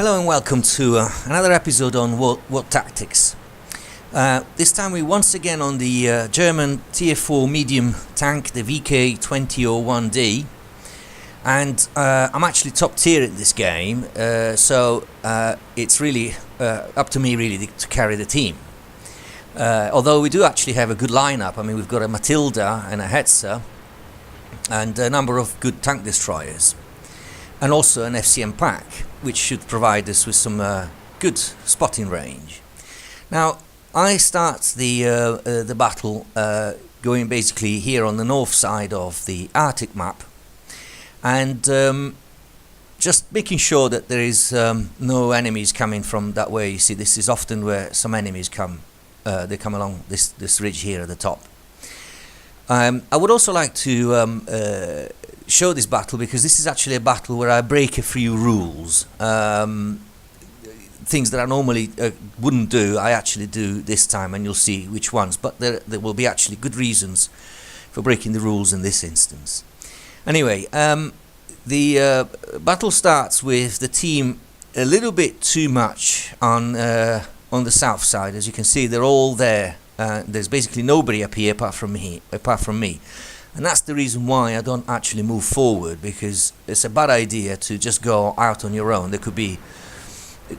Hello and welcome to another episode on WOT Tactics. This time we're once again on the German Tier 4 medium tank, the VK2001D, and I'm actually top tier at this game, so it's really up to me really to carry the team. Although we do actually have a good lineup. I mean, we've got a Matilda and a Hetzer and a number of good tank destroyers, and also an FCM pack, which should provide us with some good spotting range. Now, I start the battle going basically here on the north side of the Arctic map, and just making sure that there is no enemies coming from that way. You see, this is often where some enemies come. They come along this ridge here at the top. I would also like to show this battle, because this is actually a battle where I break a few rules. Things that I normally wouldn't do, I actually do this time, and you'll see which ones. But there will be actually good reasons for breaking the rules in this instance. Anyway, the battle starts with the team a little bit too much on the south side. As you can see, they're all there. There's basically nobody up here apart from me. And that's the reason why I don't actually move forward, because it's a bad idea to just go out on your own. There could be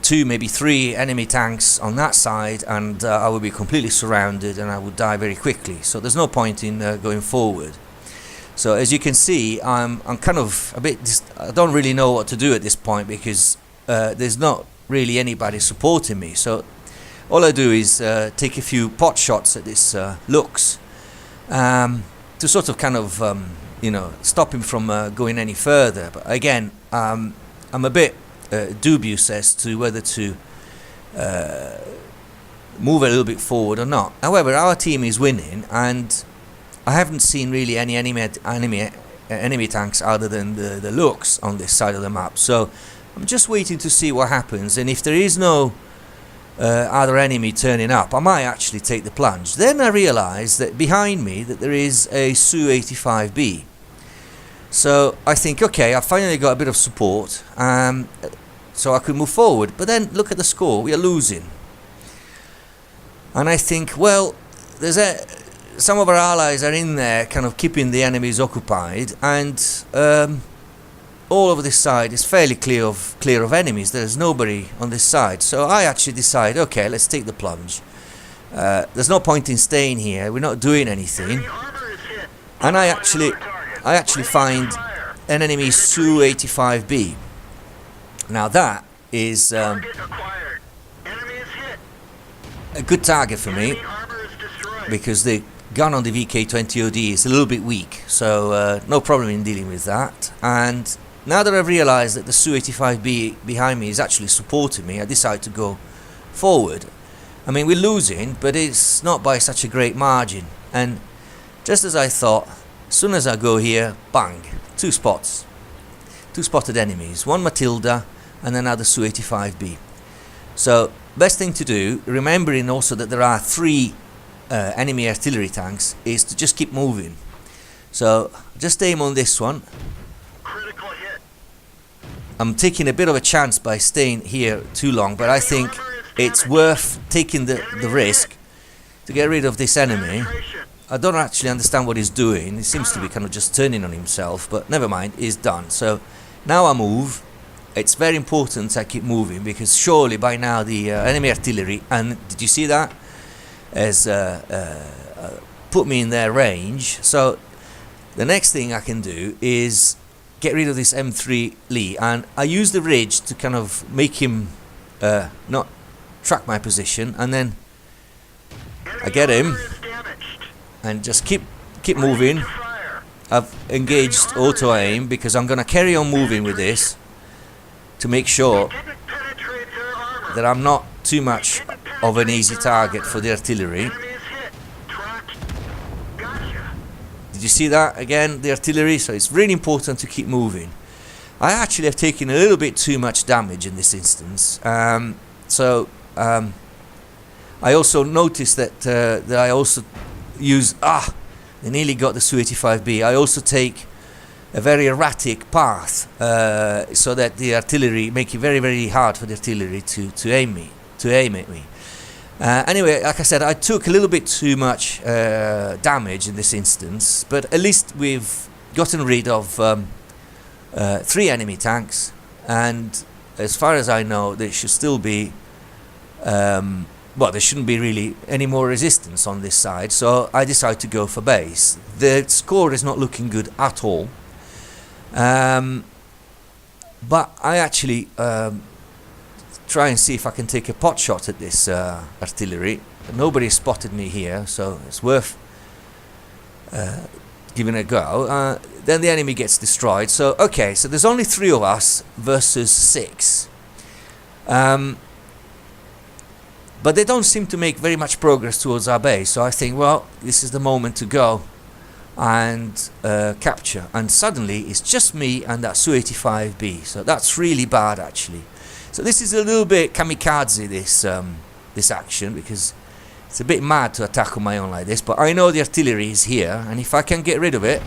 2, maybe 3 enemy tanks on that side, and I would be completely surrounded and I would die very quickly. So there's no point in going forward. So as you can see, I'm kind of a bit I don't really know what to do at this point, because there's not really anybody supporting me. So all I do is take a few pot shots at this Lux, to sort of kind of stop him from going any further. But again, I'm a bit dubious as to whether to move a little bit forward or not. However, our team is winning, and I haven't seen really any enemy tanks other than the Lux on this side of the map. So I'm just waiting to see what happens, and if there is no other enemy turning up, I might actually take the plunge. Then I realise that behind me that there is a Su-85B. So I think, okay, I've finally got a bit of support, so I could move forward. But then look at the score, we are losing. And I think, well, some of our allies are in there kind of keeping the enemies occupied, and all over this side is fairly clear of enemies. There's nobody on this side. So I actually decide, okay, let's take the plunge. There's no point in staying here. We're not doing anything. And I actually find an enemy Su-85B. Now that is a good target for me, because the gun on the VK20OD is a little bit weak. So no problem in dealing with that. And now that I've realised that the Su-85B behind me is actually supporting me, I decide to go forward. I mean, we're losing, but it's not by such a great margin. And just as I thought, as soon as I go here, bang, 2 spots. 2 spotted enemies, 1 Matilda and another Su-85B. So, best thing to do, remembering also that there are 3 enemy artillery tanks, is to just keep moving. So, just aim on this one. I'm taking a bit of a chance by staying here too long, but I think it's worth taking the risk to get rid of this enemy. I don't actually understand what he's doing. He seems to be kind of just turning on himself, but never mind, he's done. So now I move. It's very important I keep moving, because surely by now the enemy artillery, and did you see that, has put me in their range. So the next thing I can do is get rid of this M3 Lee, and I use the ridge to kind of make him not track my position, and then I get him and just keep moving. I've engaged auto aim, because I'm going to carry on moving with this to make sure that I'm not too much of an easy target for the artillery. Did you see that again, the artillery? So it's really important to keep moving. I actually have taken a little bit too much damage in this instance. I also noticed that I also use they nearly got the Su-85B. I also take a very erratic path, so that the artillery make it very, very hard for the artillery to aim at me. Anyway, like I said, I took a little bit too much damage in this instance, but at least we've gotten rid of 3 enemy tanks, and as far as I know, there should still be well, there shouldn't be really any more resistance on this side, so I decided to go for base. The score is not looking good at all, but I actually try and see if I can take a pot shot at this artillery. Nobody spotted me here, so it's worth giving it a go. Then the enemy gets destroyed. So okay, so there's only 3 of us versus 6. But they don't seem to make very much progress towards our base, so I think, well, this is the moment to go and capture. And suddenly it's just me and that Su-85B, so that's really bad actually. So this is a little bit kamikaze, this action, because it's a bit mad to attack on my own like this, but I know the artillery is here, and if I can get rid of it,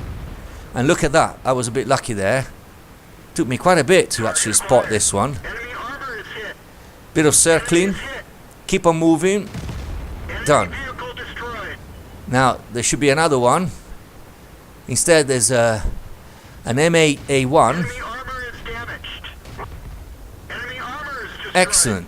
and look at that, I was a bit lucky there. Took me quite a bit to actually spot this one. Bit of circling. Keep on moving. Done. Now there should be another one. Instead there's an M8A1. Excellent.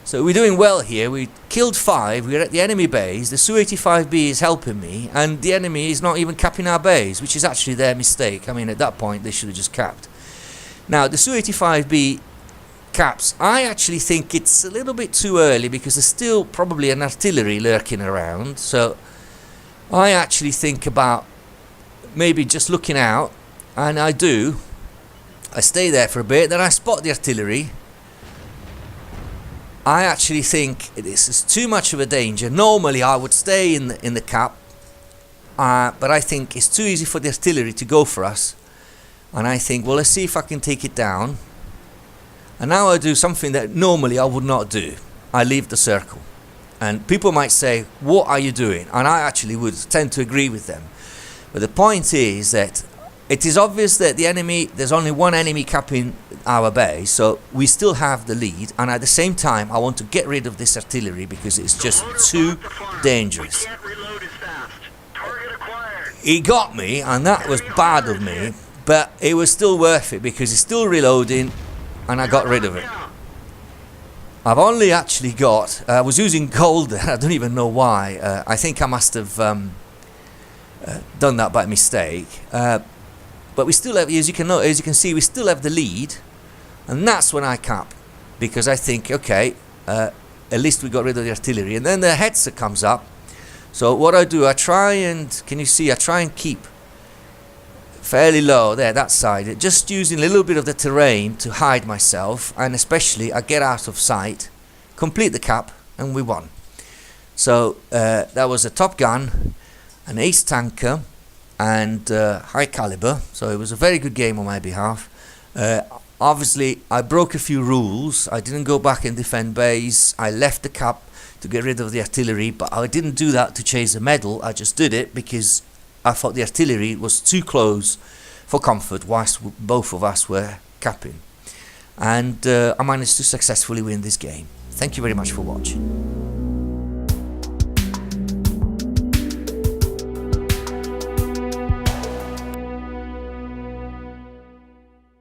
So we're doing well here. We killed 5. We're at the enemy base. The Su-85B is helping me, and the enemy is not even capping our base, which is actually their mistake. I mean, at that point they should have just capped. Now the Su-85B caps, I actually think it's a little bit too early because there's still probably an artillery lurking around, so I actually think about maybe just looking out, and I stay there for a bit, then I spot the artillery. I actually think this is too much of a danger. Normally I would stay in the cap, but I think it's too easy for the artillery to go for us, and I think, well, let's see if I can take it down. And now I do something that normally I would not do. I leave the circle. And people might say, what are you doing? And I actually would tend to agree with them. But the point is that it is obvious that the enemy, there's only one enemy capping our base, so we still have the lead. And at the same time, I want to get rid of this artillery because it's just too dangerous. He got me, and that was bad of me, but it was still worth it because he's still reloading. And I got rid of it. I've only actually got, I was using gold there, I don't even know why. I think I must have done that by mistake. But we still have, as you can see, we still have the lead. And that's when I cap. Because I think, okay, at least we got rid of the artillery. And then the hetzer comes up. So what I do, I try and, can you see, I try and keep fairly low there, that side, just using a little bit of the terrain to hide myself, and especially I get out of sight, complete the cap, and we won. So that was a Top Gun, an ace tanker, and high caliber, so it was a very good game on my behalf. Obviously I broke a few rules. I didn't go back and defend base. I left the cap to get rid of the artillery, but I didn't do that to chase a medal. I just did it because I thought the artillery was too close for comfort whilst both of us were capping. And I managed to successfully win this game. Thank you very much for watching.